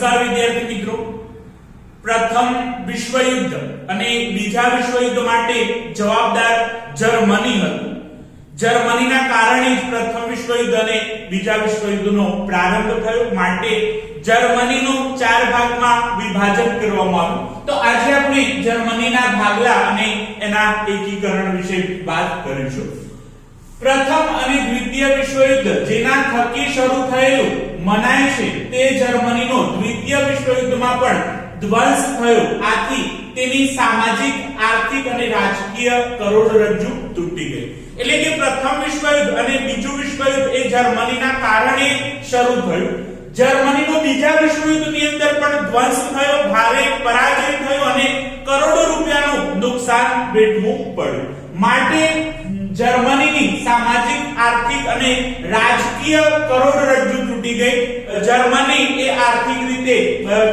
નમસ્કાર વિદ્યાર્થી મિત્રો, પ્રથમ વિશ્વયુદ્ધ અને બીજા વિશ્વયુદ્ધ માટે જવાબદાર જર્મની હતું. જર્મનીના કારણે જ પ્રથમ વિશ્વયુદ્ધ અને બીજા વિશ્વયુદ્ધનો પ્રારંભ થયો. માટે જર્મનીનું ચાર ભાગમાં વિભાજન કરવામાં આવ્યું. તો આજે આપણે જર્મનીના ભાગલા અને એના એકીકરણ વિશે વાત કરીશું. પ્રથમ અને દ્વિતીય વિશ્વયુદ્ધ જેના થકી શરૂ થયેલું મનાય છે તે જર્મનીનો દ્વિતીય વિશ્વયુદ્ધમાં પણ ધ્વંસ થયો. આથી તેની સામાજિક, આર્થિક અને રાજકીય કરોડરજ્જુ તૂટી ગઈ. એટલે કે પ્રથમ વિશ્વયુદ્ધ અને બીજું વિશ્વયુદ્ધ એ જર્મનીના કારણે શરૂ થયું. જર્મનીનો બીજા વિશ્વયુદ્ધની અંદર પણ ધ્વંસ થયો, ભારે પરાજય થયો અને કરોડો રૂપિયાનું નુકસાન વેઠવું પડ્યું. માટે જર્મનીની સામાજિક, આર્થિક અને રાજકીય કરોડરજ્જુ તૂટી ગઈ. જર્મની એ આર્થિક રીતે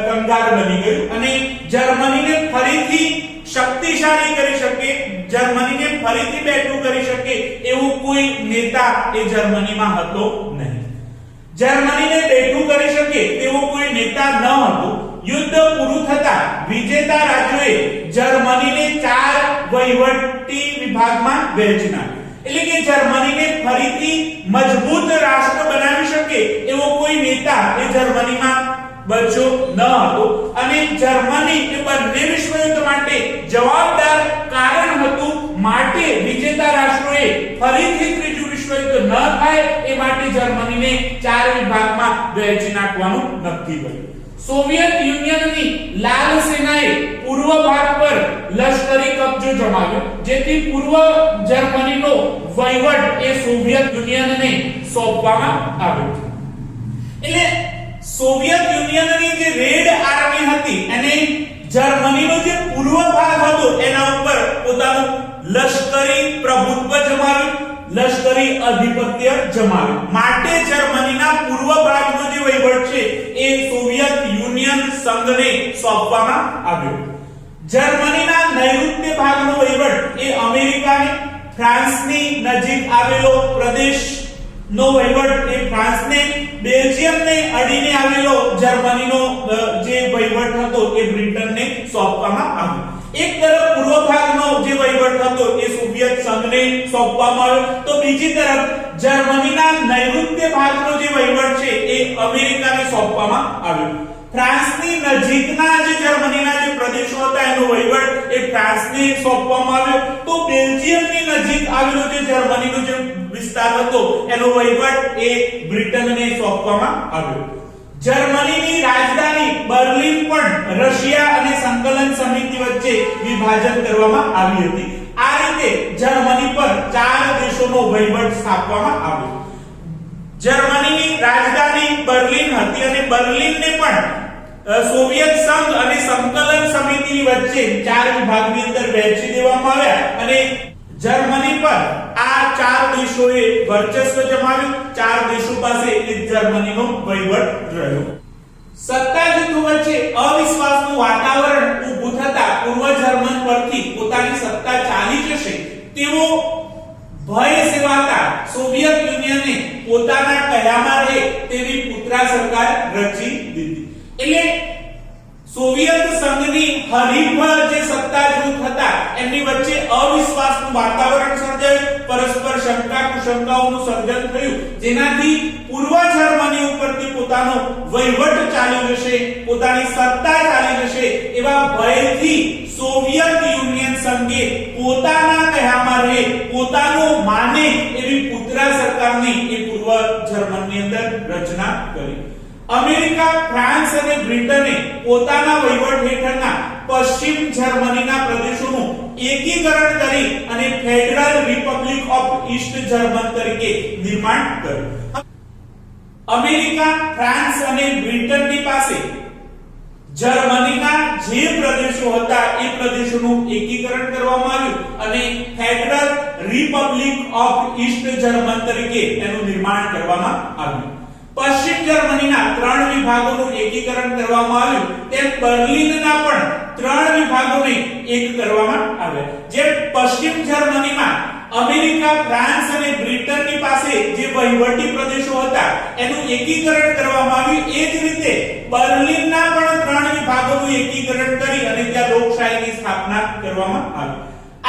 કંગાળ બની ગયું અને જર્મનીને ફરીથી શક્તિશાળી કરી શકે, જર્મનીને ફરીથી બેઠું કરી શકે એવું કોઈ નેતા એ જર્મનીમાં હતો નહીં. જર્મનીને બેઠું કરી શકે તેવો કોઈ નેતા ન હતો. યુદ્ધ પૂરું થતા વિજેતા રાજ્યોએ જર્મનીને ચાર વહીવટી વિભાગમાં વહેંચી નાખ્યું. એટલે કે જર્મનીને ફરીથી મજબૂત રાષ્ટ્ર બનાવી શકે એવો કોઈ નેતા એ જર્મનીમાં બચ્યો ન હતો. અને જર્મની એ બંને વિશ્વયુદ્ધ માટે જવાબદાર કારણ હતું. માટે વિજેતા રાષ્ટ્રોએ ફરીથી ત્રીજું વિશ્વયુદ્ધ ન થાય એ માટે જર્મનીને ચાર વિભાગમાં વહેંચી નાખવાનું નક્કી કર્યું. સોવિયત યુનિયનની લાલ સેનાએ પૂર્વ ભાગ પર લશ્કરી કબજો જમાવ્યો, જેથી પૂર્વ જર્મનીનો વહીવટ એ સોવિયત યુનિયનને સોંપવામાં આવ્યો. એટલે સોવિયત યુનિયનની જે રેડ આર્મી હતી અને જર્મનીનો જે પૂર્વ ભાગ હતો એના ઉપર પોતાનું લશ્કરી પ્રભુત્વ જમાવ્યું, લશ્કરી આધિપત્ય જમાવ્યું. માટે જર્મનીના પૂર્વ ભાગનો જે વહીવટ છે એ સોવિયત યુનિયન સંઘને સોંપવામાં આવ્યો. જર્મનીના નૈઋત્ય ભાગનો વહીવટ એ અમેરિકાને, ફ્રાન્સની નજીક આવેલો પ્રદેશનો વહીવટ એ ફ્રાન્સને, બેલ્જિયમને અડીને આવેલો જર્મનીનો જે વહીવટ હતો એ બ્રિટનને સોંપવામાં આવ્યો. એક તરફ પૂર્વ ભાગનો જે વહીવટ હતો એ સોવિયત સંઘને સોંપવામાં આવ્યો, તો બીજી તરફ જર્મનીના નૈઋત્ય ભાગનો જે વહીવટ છે એ અમેરિકાને સોંપવામાં આવ્યો. ફ્રાન્સની નજીકના જે જર્મનીના જે પ્રદેશો હતા એનો વહીવટ એ ફ્રાન્સને સોંપવામાં આવ્યો. તો બેલ્જિયમની નજીક આવેલો જે જર્મનીનો જે વિસ્તાર હતો એનો વહીવટ એ બ્રિટનને સોંપવામાં આવ્યો. જર્મનીની રાજધાની બર્લિન પણ રશિયા અને સંકલન સમિતિ વચ્ચે વિભાજન કરવામાં આવી હતી. આ રીતે જર્મની પર ચાર દેશોનો વહીવટ સ્થાપવામાં આવ્યો. જર્મનીની રાજધાની બર્લિન હતી અને બર્લિનને પણ સોવિયત સંઘ અને સંકલન સમિતિની વચ્ચે ચાર વિભાગની અંદર વહેંચી દેવામાં આવ્યા અને જર્મની પર આ ચાર દેશોએ વર્ચસ્વ જમાવ્યું. ચાર દેશો પાસે જર્મનીનો વહીવટ રહ્યો. સત્તા જૂથો વચ્ચે અવિશ્વાસનું વાતાવરણ ઊભું થતા પૂર્વ જર્મન પરથી પોતાની સત્તા ચાલી જશે તેવો ભય સેવાતા સોવિયત યુનિયને પોતાના કયામાં રહે તેવી પુત્રા સરકાર રચી દીધી. એટલે સોવિયત સંઘની હરીફ જે સત્તા જૂથ હતા એમની વચ્ચે અવિશ્વાસનું વાતાવરણ સર્જાયું, પરસ્પર શંકા કુશંકાઓનું સર્જન થયું, જેનાથી પૂર્વ જર્મની ઉપરથી પોતાનો વહીવટ ચાલી જશે, પોતાની સત્તા ચાલી જશે એવા ભયથી સોવિયત યુનિયન સંઘે પોતાના કહેવામાં રહે, પોતાનું માને એવી પુત્રા સરકારની એ પૂર્વ જર્મનીની અંદર રચના કરી. અમેરિકા, ફ્રાન્સ અને બ્રિટને પોતાના વહીવટ હેઠળના પશ્ચિમ જર્મનીના પ્રદેશોનું એકીકરણ કરી અને federal Republic of East German તરીકે નિર્માણ કર્યું. અમેરિકા, ફ્રાન્સ અને બ્રિટનની પાસે જર્મનીના જે પ્રદેશો હતા એ પ્રદેશોનું એકીકરણ કરવામાં આવ્યું અને federal Republic of East German તરીકે એનું નિર્માણ કરવામાં આવ્યું. પશ્ચિમ જર્મનીના ત્રણ વિભાગોનું એકીકરણ કરવામાં આવ્યું, તેમ બર્લિનના પણ ત્રણ વિભાગોને એક કરવામાં આવ્યા. જે પશ્ચિમ જર્મનીમાં અમેરિકા, ફ્રાન્સ અને બ્રિટનની પાસે જે વહીવટી પ્રદેશો હતા એનું એકીકરણ કરવામાં આવ્યું. એ જ રીતે બર્લિનના પણ 3 વિભાગોનું એકીકરણ કરી અને ત્યાં લોકશાહીની સ્થાપના કરવામાં આવી.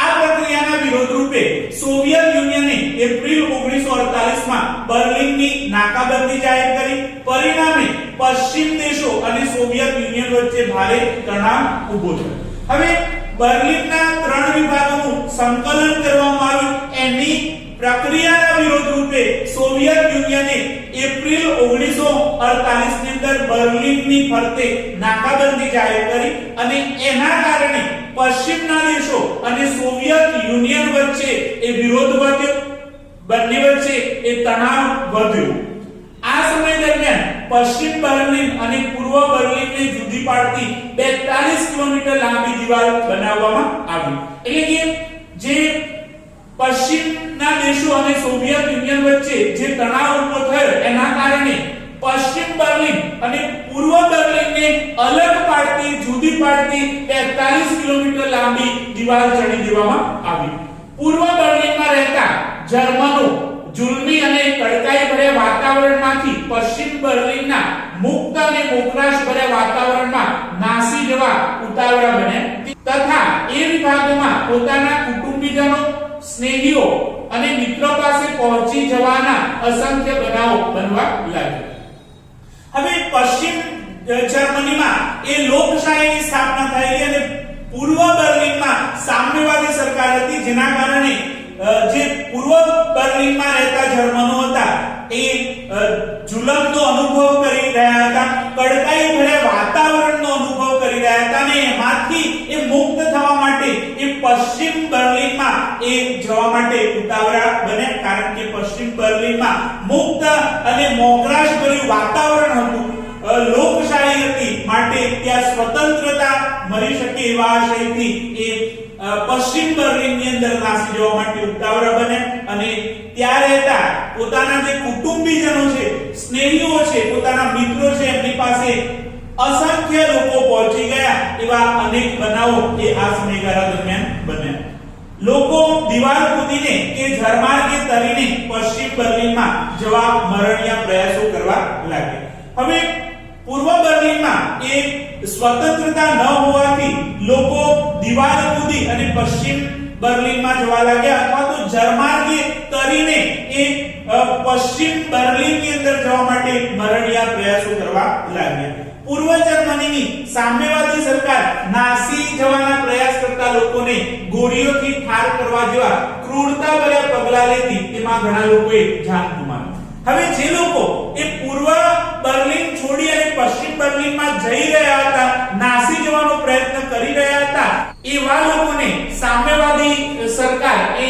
આ પ્રક્રિયાના વિરોધ રૂપે સોવિયત યુનિયને એપ્રિલ 1948 માં બર્લિનની નાકાબંધી જાહેર કરી. પરિણામે પશ્ચિમ દેશો અને સોવિયત યુનિયન વચ્ચે ભારે તણાવ ઊભો થયો. હવે બર્લિનના 3 વિભાગોનું સંકલન કરવામાં આવ્યું. એની પ્રક્રિયાના વિરોધ રૂપે સોવિયત યુનિયને એપ્રિલ 1948 ની અંદર બર્લિનની ફરતે નાકાબંધી જાહેર કરી અને એના કારણે પશ્ચિમના દેશો અને સોવિયત યુનિયન વચ્ચે એ વિરોધ વધ્યો, બંને વચ્ચે એ તણાવ વધ્યો. આ સમય દરમિયાન પશ્ચિમ બર્લિન અને પૂર્વ બર્લિનને જુદી પાડતી 42 કિલોમીટર લાંબી દિવાલ બનાવવામાં આવી. એટલે કે જે પશ્ચિમના દેશો અને સોવિયત યુનિયન વચ્ચે જે તણાવ ઊભો થયો એના કારણે પશ્ચિમ બર્લિન અને પૂર્વ બર્લિનને અલગ પાડતી જુદી પાડતી 43 કિલોમીટર લાંબી દિવાલ ચડી દેવામાં આવી. પૂર્વ બર્લિનમાં રહેતા જર્મનો જુલ્મી અને કડકાઈ ભર્યા વાતાવરણમાંથી પશ્ચિમ બર્લિનના મુક્ત અને મોકળાશ ભર્યા વાતાવરણમાં નાસી જવા ઉતાવળા બન્યા તથા એ વિભાગોમાં પોતાના કુટુંબીજનો, સ્નેહીઓ અને મિત્રો પાસે પહોંચી જવાના અસંખ્ય બનાવો બનવા લાગ્યા. હવે પશ્ચિમ જર્મનીમાં એ લોકશાહીની સ્થાપના થયેલી અને પૂર્વ બર્લિનમાં સામ્યવાદી સરકાર હતી, જેના કારણે જે પૂર્વ બર્લિનમાં રહેતા જર્મનો હતા એ જુલમનો અનુભવ કરી રહ્યા હતા, કડકાઈ ભર્યા વાતાવરણનો અનુભવ કરી રહ્યા હતા અને એમાંથી એ મુક્ત થવા માટે એ પશ્ચિમ બર્લિનમાં એ જવા માટે ઉતાવળા બન્યા. કારણ કે પશ્ચિમ બર્લિનમાં મુક્ત અને મોકળાશ ભર્યું વાતાવરણ હતું, લોકશાહી હતી, માટે ત્યાં સ્વતંત્રતા મળી શકે એવા આશયથી એ પશ્ચિમ બર્લિનની અંદર નાસી જવા માટે ઉતાવળા બન્યા અને ત્યાં રહેતા પોતાના જે કુટુંબીજનો છે, સ્નેહીઓ છે, પોતાના મિત્રો છે, એમની પાસે અસંખ્ય લોકો પહોંચી ગયા એવા અનેક બનાવો એ આ સમયગાળા દરમિયાન બન્યા. લોકો દિવાલ કૂદીને કે જળમાર્ગે તરીને પશ્ચિમ બર્લિનમાં જવા મરણિયા પ્રયાસો કરવા લાગ્યા. હવે પૂર્વ બર્લિનમાં એ સ્વતંત્રતા ન હોવાથી લોકો દિવાલ કૂદી અને પશ્ચિમ બર્લિનમાં જવા લાગ્યા અથવા તો જળમાર્ગે તરીને એ પશ્ચિમ બર્લિનની અંદર જવા માટે મરણિયા પ્રયાસો કરવા લાગ્યા. પૂર્વ જર્મનીની સામ્યવાદી સરકાર નાસી જવાના પ્રયાસ કરતા લોકોને ગોળીઓથી ઠાર કરવા જેવા ક્રૂરતાભર્યા પગલાં લેતી એમાં ઘણા લોકોએ જાન ગુમાવી. હવે જે લોકો એ પૂર્વ બર્લિન છોડી અને પશ્ચિમ બર્લિનમાં જઈ રહ્યા હતા, નાસી જવાનો પ્રયત્ન કરી રહ્યા હતા, એવા લોકોને સામ્યવાદી સરકાર એ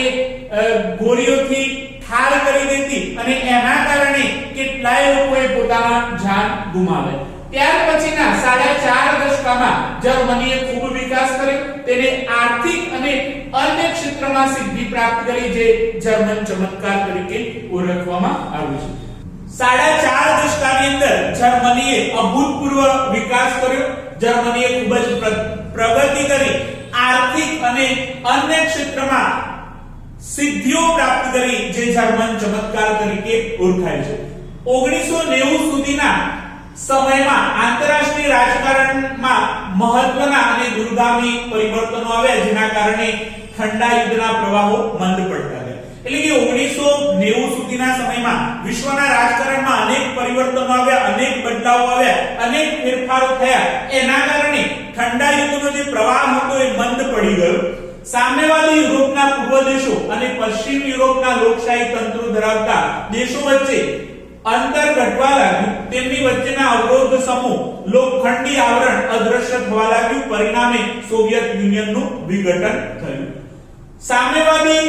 ગોળીઓથી ઠાર કરી દેતી અને એના કારણે કેટલાય લોકોએ પોતાના જાન ગુમાવ્યા. ત્યાર પછીના 4.5 દશકામાં જર્મનીએ ખૂબ વિકાસ કર્યો. તેને આર્થિક અને અન્ય ક્ષેત્રમાં સિદ્ધિ પ્રાપ્ત કરી, જે જર્મન ચમત્કાર તરીકે ઓળખવામાં આવે છે. 4.5 દશકાની અંદર જર્મનીએ અભૂતપૂર્વ વિકાસ કર્યો. જર્મનીએ ખૂબ જ પ્રગતિ કરી, આર્થિક અને અન્ય ક્ષેત્રમાં સિદ્ધિઓ પ્રાપ્ત કરી, જે જર્મન ચમત્કાર તરીકે ઓળખાય છે. 1990 સુધીના સમયમાં આંતરરાષ્ટ્રીય રાજકારણમાં મહત્વના અને દૂરગામી પરિવર્તનો આવ્યા, જેના કારણે ઠંડા યુદ્ધના પ્રવાહો મંદ પડતા ગયા. એટલે કે 1990 સુધીના સમયમાં વિશ્વના રાજકારણમાં અનેક પરિવર્તનો આવ્યા, અનેક બદલાવો આવ્યા, અનેક ફેરફારો થયા. એના કારણે ઠંડા યુદ્ધનો જે પ્રવાહ હતો એ મંદ પડી ગયો. સામ્યવાદી યુરોપના પૂર્વ દેશો અને પશ્ચિમ યુરોપના લોકશાહી તંત્રો ધરાવતા દેશો વચ્ચે અંતર ઘટવા લાગ્યું. તેમની વચ્ચેના અવરોધ સમૂહ લોખંડી આવરણ અદ્રશ્ય થવા લાગ્યું. પરિણામે સોવિયત યુનિયનનું વિઘટન થયું. સામ્યવાદી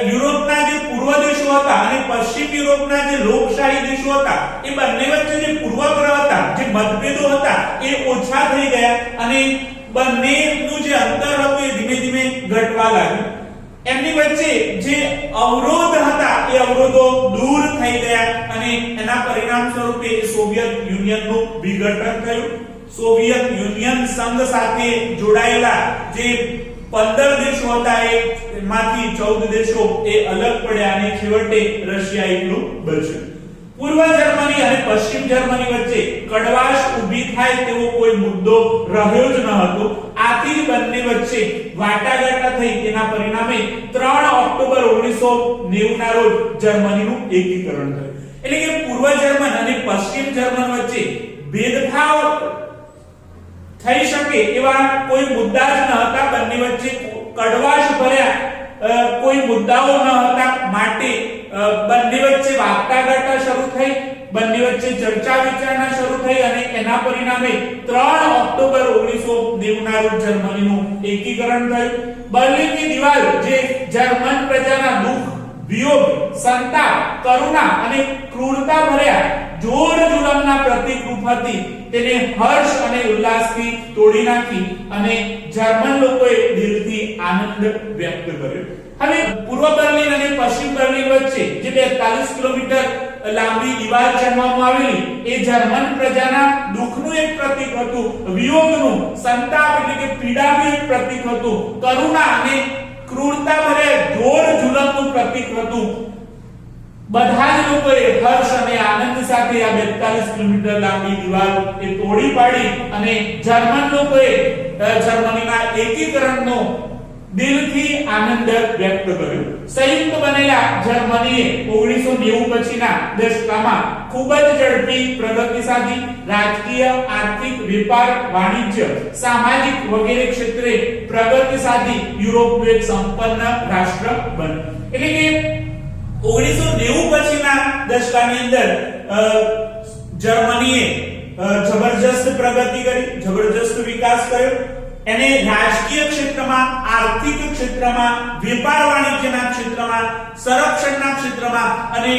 યુરોપના જે પૂર્વ દેશો હતા અને પશ્ચિમ યુરોપના જે લોકશાહી દેશો હતા, એ બંને વચ્ચે જે પૂર્વગ્રહ હતા, જે મતભેદો હતા, એ ઓછા થઈ ગયા અને બંનેનું જે અંતર હતું એ ધીમે ધીમે ઘટવા લાગ્યું. એમની વચ્ચે જે અવરોધ હતા એ અવરોધો દૂર થઈ ગયા અને એના પરિણામ સ્વરૂપે સોવિયત યુનિયનનું વિઘટન થયું. સોવિયત યુનિયન સંઘ સાથે જોડાયેલા જે 15 દેશો હતા એમાંથી 14 દેશો એ અલગ પડ્યા અને છેવટે રશિયા એકલું બચ્યું. પૂર્વ જર્મની અને પશ્ચિમ જર્મની વચ્ચે કડવાશ ઊભી થાય તેવો કોઈ મુદ્દો રહ્યો જ ન હતો. આથી જ બંને વચ્ચે વાટાઘાટ થઈ તેના પરિણામે 3 ઓક્ટોબર 1990 ના રોજ જર્મનીનું એકીકરણ થયું. એટલે કે પૂર્વ જર્મન અને પશ્ચિમ જર્મન વચ્ચે ભેદભાવ થઈ શકે એવા કોઈ મુદ્દા જ ન હતા. બંને વચ્ચે કડવાશ ભર્યા કોઈ મુદ્દાઓ ન હતા. માટે બંને વચ્ચે વાટાઘાટ શરૂ થઈ, બંને વચ્ચે ચર્ચા વિચારણા શરૂ થઈ અને એના પરિણામે 3 ઓક્ટોબર 1990 ના રોજ જર્મનીનું એકીકરણ થયું. બર્લિનની દિવાલ જે જર્મન પ્રજાના દુઃખ, વિયોગ, સંતાપ, કરુણા અને ક્રૂરતા ભર્યા જોર જુલમના પ્રતીકરૂપ હતી, તેને હર્ષ અને ઉલ્લાસથી તોડી નાખી અને જર્મન લોકોએ દિલથી આનંદ વ્યક્ત કર્યો. હવે પૂર્વ બર્લિન અને પશ્ચિમ બર્લિન વચ્ચે જે 42 કિલોમીટર લાંબી દિવાલ ચણવામાં આવેલી એ જર્મન પ્રજાના દુઃખનું એક પ્રતીક હતું, વિયોગનું, સંતાપ એટલે કે પીડાનું એક પ્રતીક હતું, કરુણા અને ક્રૂરતા ભર્યા જોર જુલમનું પ્રતીક હતું. બધા જ લોકોએ હર્ષ અને આનંદ સાથે આ 42 કિલોમીટર લાંબી દિવાલ એ તોડી પાડી અને જર્મન લોકોએ જર્મનીના એકીકરણનો દિલથી આનંદ વ્યક્ત કર્યો. સંયુક્ત બનેલા જર્મનીએ 1990 પછીના દશકમાં ખૂબ જ ઝડપી પ્રગતિ સાધી. રાજકીય, આર્થિક, વેપાર, વાણિજ્ય, સામાજિક વગેરે ક્ષેત્રે પ્રગતિ સાધી યુરોપનું એક સંપન્ન રાષ્ટ્ર બન્યું. એટલે કે 1990 પછીના દશકની અંદર જર્મનીએ જબરજસ્ત પ્રગતિ કરી, જબરજસ્ત વિકાસ કર્યો. એને રાજકીય ક્ષેત્રમાં, આર્થિક ક્ષેત્રમાં, વેપાર વાણિજ્યના ક્ષેત્રમાં, સંરક્ષણના ક્ષેત્રમાં અને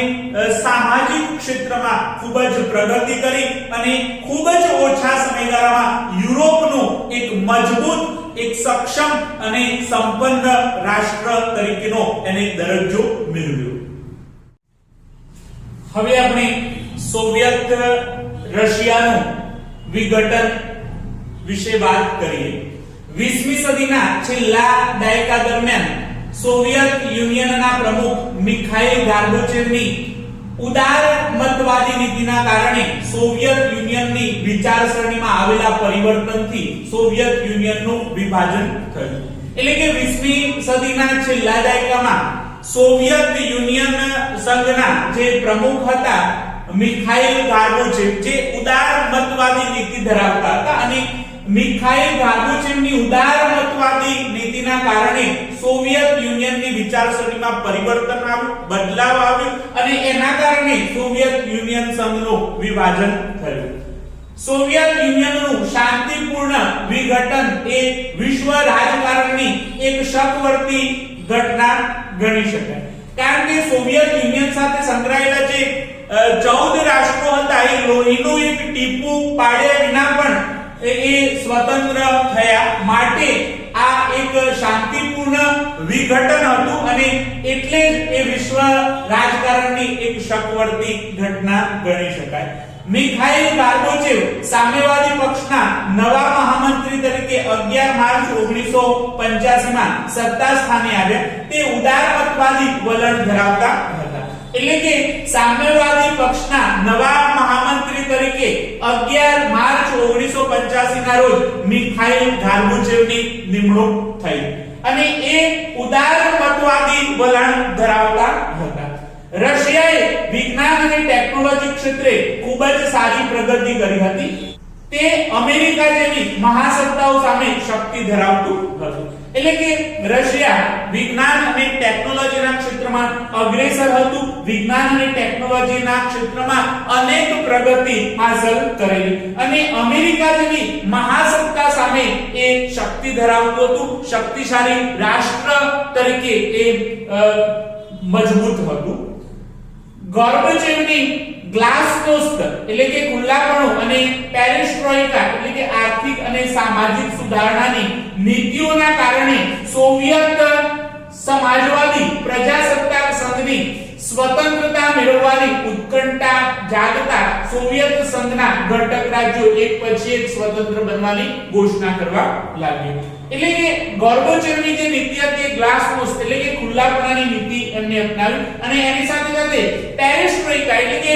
સામાજિક ક્ષેત્રમાં ખૂબ જ પ્રગતિ કરી અને ખૂબ જ ઓછા સમયગાળામાં યુરોપનું એક મજબૂત, એક સક્ષમ અને સંપન્ન રાષ્ટ્ર તરીકેનો એને દરજ્જો મેળવ્યો. હવે આપણે સોવિયત રશિયાનું વિઘટન વિશે વાત કરીએ. 20મી સદીના છેલ્લા દાયકા દરમિયાન સોવિયત યુનિયનના પ્રમુખ મિખાઇલ ગોર્બેચોવની ઉદારમતવાદી નીતિના કારણે સોવિયત યુનિયનની વિચારસરણીમાં આવેલા પરિવર્તનથી સોવિયત યુનિયનનું વિભાજન થયું. એટલે કે 20મી સદીના છેલ્લા દાયકામાં સોવિયત યુનિયન સંઘના જે પ્રમુખ હતા મિખાઇલ ગોર્બેચોવ, જે ઉદારમતવાદી નીતિ ધરાવતા હતા અને મિખાઇલ ગોર્બેચોવની ઉદારમતવાદી નીતિના કારણે સોવિયત યુનિયનની વિચારસરણીમાં પરિવર્તન આવ્યું, બદલાવ આવ્યો અને એના કારણે સોવિયત યુનિયન સંઘનું વિભાજન થયું. સોવિયત યુનિયનનું શાંતિપૂર્ણ વિઘટન એ વિશ્વ રાજકારણની એક શકવર્તી ઘટના ગણી શકાય. કારણ કે સોવિયત યુનિયન સાથે સંકળાયેલા જે 14 રાષ્ટ્રો હતા એ લોહીનું એક ટીપું પાડ્યા વિના પણ એ સ્વતંત્ર થયા. માટે આ એક શાંતિપૂર્ણ વિઘટન હતું અને એટલે જ એ વિશ્વ રાજકારણની એક શકવર્તી ઘટના ગણી શકાય. મિખાઇલ ગોર્બેચોવ સામ્યવાદી પક્ષના નવા મહામંત્રી તરીકે 11 માર્ચ 1985 માં સત્તા સ્થાને આવ્યા. તે ઉદારમતવાદી વલણ ધરાવતા હતા. એટલે કે સામ્યવાદી પક્ષના નવા મહામંત્રી તરીકે 11 માર્ચ 1985 ના રોજ મિખાઇલ ગોર્બેચોવની નિમણૂક થઈ અને એ ઉદારમતવાદી વલણ ધરાવતા હતા. રશિયાએ વિજ્ઞાન અને ટેકનોલોજી ક્ષેત્રે ખૂબ જ સારી પ્રગતિ કરી હતી. તે અમેરિકા જેવી મહાસત્તાઓ સામે શક્તિ ધરાવતું હતું. એટલે કે રશિયા વિજ્ઞાન અને ટેકનોલોજીના ક્ષેત્રમાં અગ્રેસર હતું. વિજ્ઞાન અને ટેકનોલોજીના ક્ષેત્રમાં અનેક પ્રગતિ હાંસલ કરેલી અને અમેરિકા જેવી મહાસત્તા સામે એ શક્તિ ધરાવતું હતું. શક્તિશાળી રાષ્ટ્ર તરીકે એ મજબૂત હતું. ગોર્બેચોવની ગ્લાસનોસ્ત એટલે કે ખુલ્લાપણું અને પેરિસ્ટ્રોઇકા એટલે કે આર્થિક અને સામાજિક સુધારણાની નીતિઓના કારણે સોવિયત સમાજવાદી પ્રજાસત્તાક સંઘની સ્વતંત્રતા મેળવવાની ઉત્કંઠા જાગતા સોવિયત સંઘના ઘટક રાજ્યો એક પછી એક સ્વતંત્ર બનવાની ઘોષણા કરવા લાગ્યા. એટલે કે ગોર્બેચોવની જે નીતિ હતી ગ્લાસનોસ્ટ એટલે કે ખુલ્લાપણાની નીતિ એમને અપનાવી અને એની સાથે સાથે પેરિસ્ટ્રોઇકા એટલે કે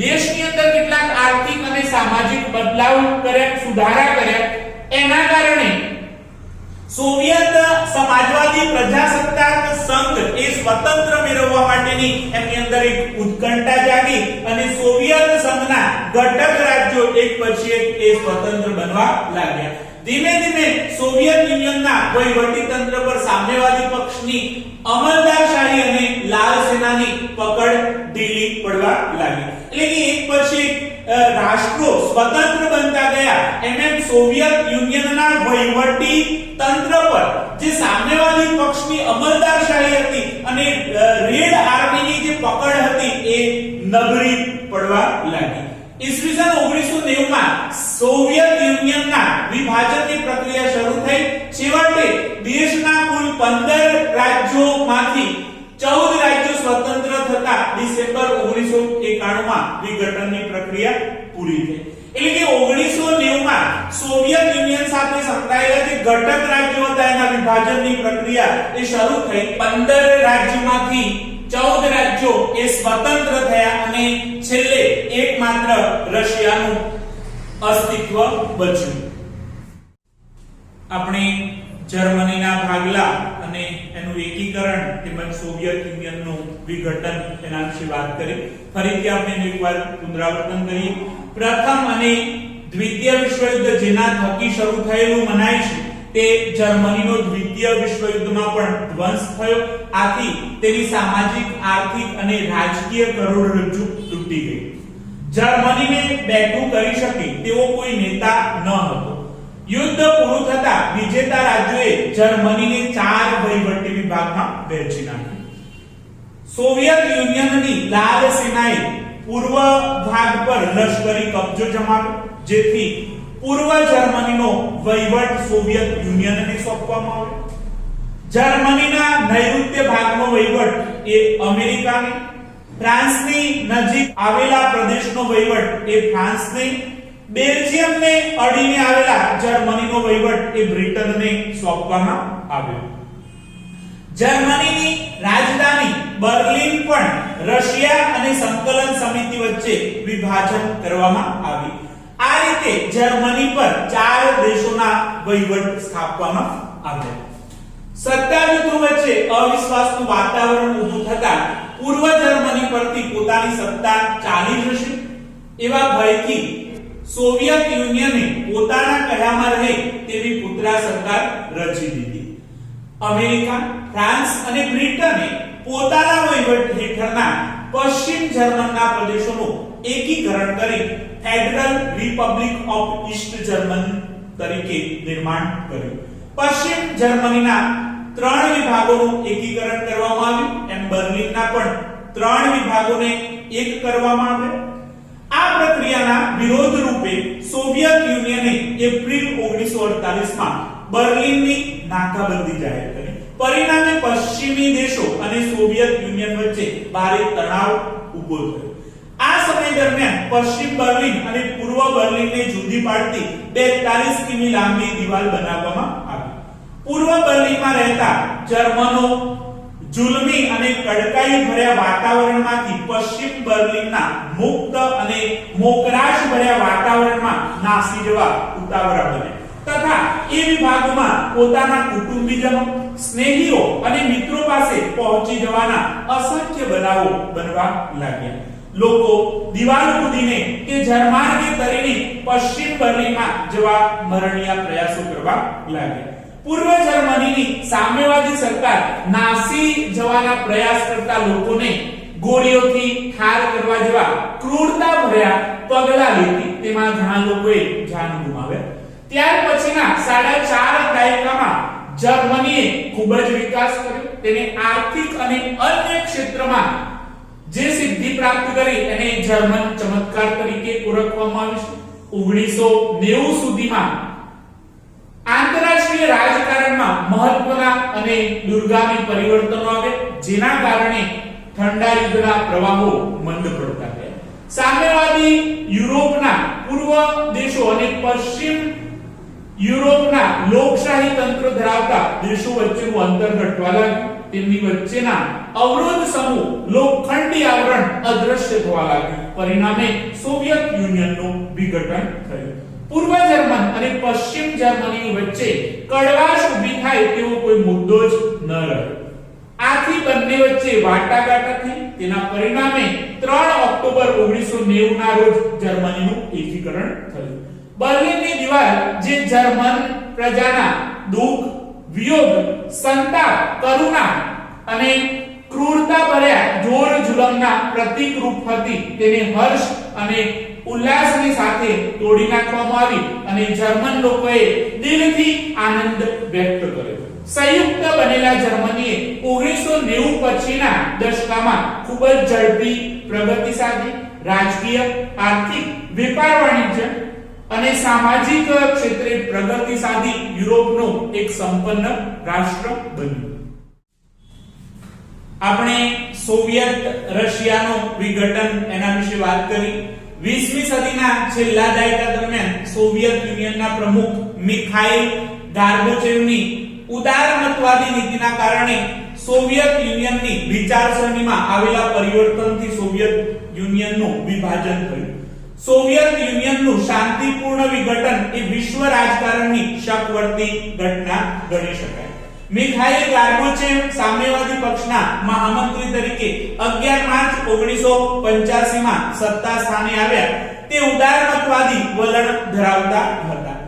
દેશની અંદર કેટલાક આર્થિક અને સામાજિક બદલાવ કર્યા, સુધારા કર્યા. એના કારણે સોવિયત સમાજવાદી પ્રજાસત્તાક સંઘ એ સ્વતંત્ર મેળવવા માટેની એમની અંદર એક ઉત્કંઠા જાગી અને સોવિયત સંઘના ઘટક રાજ્યો એક પછી એક એ સ્વતંત્ર બનવા લાગ્યા. ધીમે ધીમે સોવિયત યુનિયનના વહીવટી તંત્ર પર સામ્યવાદી પક્ષની અમલદારશાહી અને લાલ સેનાની પકડ ઢીલી પડવા લાગી. એટલે કે એક પછી રાષ્ટ્રો સ્વતંત્ર બનતા ગયા એમ સોવિયત યુનિયનના વહીવટી તંત્ર પર જે સામ્યવાદી પક્ષની અમલદારશાહી હતી અને રેડ આર્મીની જે પકડ હતી એ નબળી પડવા લાગી. ઈસવીસન 1990 માં સોવિયત યુનિયનના વિભાજનની પ્રક્રિયા શરૂ થઈ. છેવટે દેશના કુલ 15 રાજ્યોમાંથી 14 રાજ્યો સ્વતંત્ર થતા ડિસેમ્બર 1991 માં વિઘટનની પ્રક્રિયા પૂરી થઈ. એટલે કે 1990 માં સોવિયત યુનિયન સાથે સંકળાયેલા જે ઘટક રાજ્યો હતા એના વિભાજનની પ્રક્રિયા એ શરૂ થઈ. 15 રાજ્યોમાંથી 14 રાજ્યો એ સ્વતંત્ર થયા અને છેલ્લે એકમાત્ર રશિયાનું અસ્તિત્વ બચ્યું. આપણે જર્મનીના ભાગલા અને એનું એકીકરણ તેમજ સોવિયત યુનિયનનું વિઘટન એના વિશે વાત કરી. ફરીથી આપણે એકવાર પુનરાવર્તન કરીએ. પ્રથમ અને દ્વિતીય વિશ્વયુદ્ધ જેના થકી શરૂ થયેલું મનાય છે તે જર્મનીનો દ્વિતીય વિશ્વયુદ્ધમાં પણ ધ્વંસ થયો. આથી તેની સામાજિક, આર્થિક અને રાજકીય કરોડરજ્જુ તૂટી ગઈ. જર્મનીને બેઠું કરી શકે તેવો કોઈ નેતા ન હતો. યુદ્ધ પૂરું થતા વિજેતા રાજ્યોએ જર્મનીને 4 વહીવટી વિભાગમાં વહેંચી નાખ્યું. સોવિયત યુનિયનની લાલ સેનાએ પૂર્વ ભાગ પર લશ્કરી કબજો જમાવ્યો, જેથી પૂર્વ જર્મનીનો વહીવટ સોવિયત યુનિયનને સોંપવામાં આવ્યો. જર્મનીના નૈઋત્ય ભાગનો વહીવટ એ અમેરિકાને, ફ્રાન્સની નજીક આવેલા પ્રદેશનો વહીવટ એ ફ્રાન્સને, બેલ્જિયમને અડીને આવેલા જર્મનીનો વહીવટ એ બ્રિટનને સોંપવામાં આવ્યો. જર્મનીની રાજધાની બર્લિન પણ રશિયા અને સંકલન સમિતિ વચ્ચે વિભાજન કરવામાં આવી. આ રીતે જર્મની પર 4 દેશોના વહીવટ સ્થાપવામાં આવ્યા. સત્તાયુદ્ધો વચ્ચે અવિશ્વાસનું વાતાવરણ ઊભું થતા પૂર્વ જર્મની પરથી પોતાની સત્તા ચાલી જશે એવા ભયથી સોવિયત યુનિયને પોતાના કહ્યામાં રહે તેવી પુત્રા સરકાર રચી દીધી. અમેરિકા, ફ્રાન્સ અને બ્રિટને પોતાના વહીવટ હેઠળના પશ્ચિમ જર્મનના પ્રદેશોનું એકીકરણ કરી federal Republic of East Germany તરીકે નિર્માણ કર્યું. પશ્ચિમ જર્મનીના 3 વિભાગોનું એકીકરણ કરવામાં આવ્યું. એમ બર્લિનના પણ 3 વિભાગોને એક કરવામાં આવ્યા. આ પ્રક્રિયાના વિરોધ રૂપે સોવિયત યુનિયને એપ્રિલ 1948 માં બર્લિનની નાકાબંધી જાહેર કરી. પરિણામે પશ્ચિમી દેશો અને સોવિયત યુનિયન વચ્ચે ભારે તણાવ ઊભો થયો. આ સમય દરમિયાન પશ્ચિમ બર્લિન અને પૂર્વ બર્લિનને જુદી પાડતી 42 કિમી લાંબી દિવાલ બનાવવામાં આવી. પૂર્વ બર્લિનમાં રહેતા જર્મનો જુલમી અને કડકાઈ ભર્યા વાતાવરણમાંથી પશ્ચિમ બર્લિનના મુક્ત અને મોકરાશ ભર્યા વાતાવરણમાં નાસી જવા ઉતાવળા બન્યા તથા એ વિભાગમાં પોતાના કુટુંબીજનો, સ્નેહીઓ અને મિત્રો પાસે પહોંચી જવાના અસંખ્ય બનાવો બનવા લાગ્યા. લોકો દિવાલ કૂદીને કે જળમાર્ગે તરીને પશ્ચિમ બર્લિનમાં જવા મરણીય પ્રયાસો કરવા લાગ્યા. પૂર્વ જર્મનીની સામ્યવાદી સરકાર નાસી જવાના પ્રયાસ કરતા લોકોને ગોળીઓથી ઠાર કરવા જેવા ક્રૂરતા ભર્યા પગલા લેતી તેમાં ઘણા લોકોએ જાન ગુમાવ્યા. ત્યાર પછીના 4.5 દાયકામાં જર્મનીએ ખૂબ જ વિકાસ કર્યો. તેને આર્થિક અને અન્ય ક્ષેત્રમાં જે સિદ્ધિ પ્રાપ્ત કરી એને જર્મન ચમત્કાર તરીકે ઓળખવામાં આવે છે. 1990 સુધીમાં આંતરરાષ્ટ્રીય રાજકારણમાં મહત્વના અને દૂરગામી પરિવર્તનો આવ્યા, જેના કારણે ઠંડા યુદ્ધના પ્રવાહો મંદ પડતા ગયા. સામ્યવાદી યુરોપના પૂર્વ દેશો અને પશ્ચિમ યુરોપના લોકશાહી તંત્ર ધરાવતા દેશો વચ્ચેનું અંતર ઘટવા લાગ્યું. તેમની વચ્ચેના અવરોધ સમૂહ લોખંડી આવરણ અદ્રશ્ય થવા લાગ્યું. પરિણામે સોવિયત યુનિયનનું વિઘટન થયું. પૂર્વ જર્મન અને પશ્ચિમ જર્મની વચ્ચે કડવાશ ઊભી થાય તેવો કોઈ મુદ્દો જ ન રહ્યો. આથી બંને વચ્ચે વાટાઘાટ થઈ. તેના પરિણામે 3 ઓક્ટોબર 1990 ના રોજ જર્મનીનું એકીકરણ થયું. બર્લિનની દિવાલ જે જર્મન પ્રજાના દુઃખ, વિયોગ, સંતાપ, કરુણા અને ક્રૂરતા ભર્યા જોર જુલમના પ્રતીક રૂપ હતી, તેને હર્ષ અને ઉલ્લાસની સાથે તોડી નાખવામાં આવી અને જર્મન લોકોએ દિલથી આનંદ વ્યક્ત કર્યો. સંયુક્ત બનેલા જર્મનીએ 1990 પછીના દશકામાં ખૂબ જ ઝડપી પ્રગતિ સાધી. રાજકીય, આર્થિક, વેપાર વાણિજ્ય અને સામાજિક ક્ષેત્રે પ્રગતિ સાધી યુરોપનું એક સંપન્ન રાષ્ટ્ર બન્યું. આપણે સોવિયત રશિયાનું વિઘટન એના વિશે વાત કરી. 20મી સદીના છેલ્લા દાયકા દરમિયાન સોવિયત યુનિયનના પ્રમુખ મિખાઇલ ગોર્બેચોવની ઉદારમતવાદી નીતિના કારણે સોવિયત યુનિયનની વિચારસરણીમાં આવેલા પરિવર્તનથી સોવિયત યુનિયનનું વિભાજન થયું. સોવિયત યુનિયનનું શાંતિપૂર્ણ વિઘટન એ વિશ્વ રાજકારણની શકવર્તી ઘટના ગણી શકાય. મિખાઇલ ગોર્બેચોવ સામ્યવાદી પક્ષના મહામંત્રી તરીકે 11 માર્ચ 1985 માં સત્તા સ્થાને આવ્યા. તે ઉદારમતવાદી વલણ ધરાવતા હતા.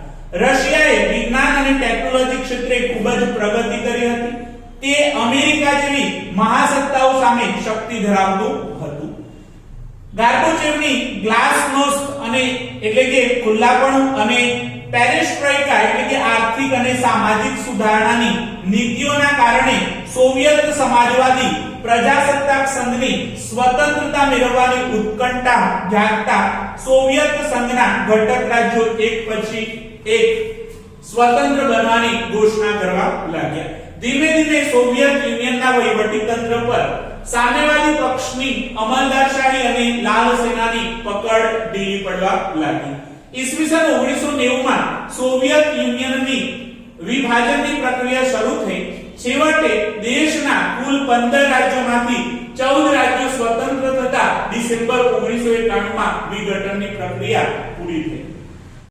રશિયાએ વિજ્ઞાન અને ટેકનોલોજી ક્ષેત્રે ખૂબ જ પ્રગતિ કરી હતી. તે અમેરિકા જેવી મહાસત્તાઓ સામે શક્તિ ધરાવતું હતું. ગોર્બેચોવની ગ્લાસનોસ્ટ અને એટલે કે ખુલ્લાપણું અને પેરેસ્ટ્રોઇકા એટલે કે આર્થિક અને સામાજિક સુધારણાની નીતિઓના કારણે સોવિયત સમાજવાદી પ્રજાસત્તાક સંઘની સ્વતંત્રતા મેળવવાની ઉત્કંઠા જાગતા સોવિયત સંઘના ઘટક રાજ્યો એક પછી એક સ્વતંત્ર બનવાની ઘોષણા કરવા લાગ્યા. ધીમે ધીમે સોવિયત યુનિયનના વહીવટી તંત્ર પર સામ્યવાદી પક્ષની અમલદારશાહી અને લાલ સેનાની પકડ ઢીલી પડવા લાગી. ઈસવીસન 1990 માં સોવિયત યુનિયનની વિભાજનની પ્રક્રિયા શરૂ થઈ. છેવટે દેશના કુલ 15 રાજ્યોમાંથી 14 રાજ્યો સ્વતંત્ર થતા ડિસેમ્બર 1991 માં વિઘટનની પ્રક્રિયા પૂરી થઈ.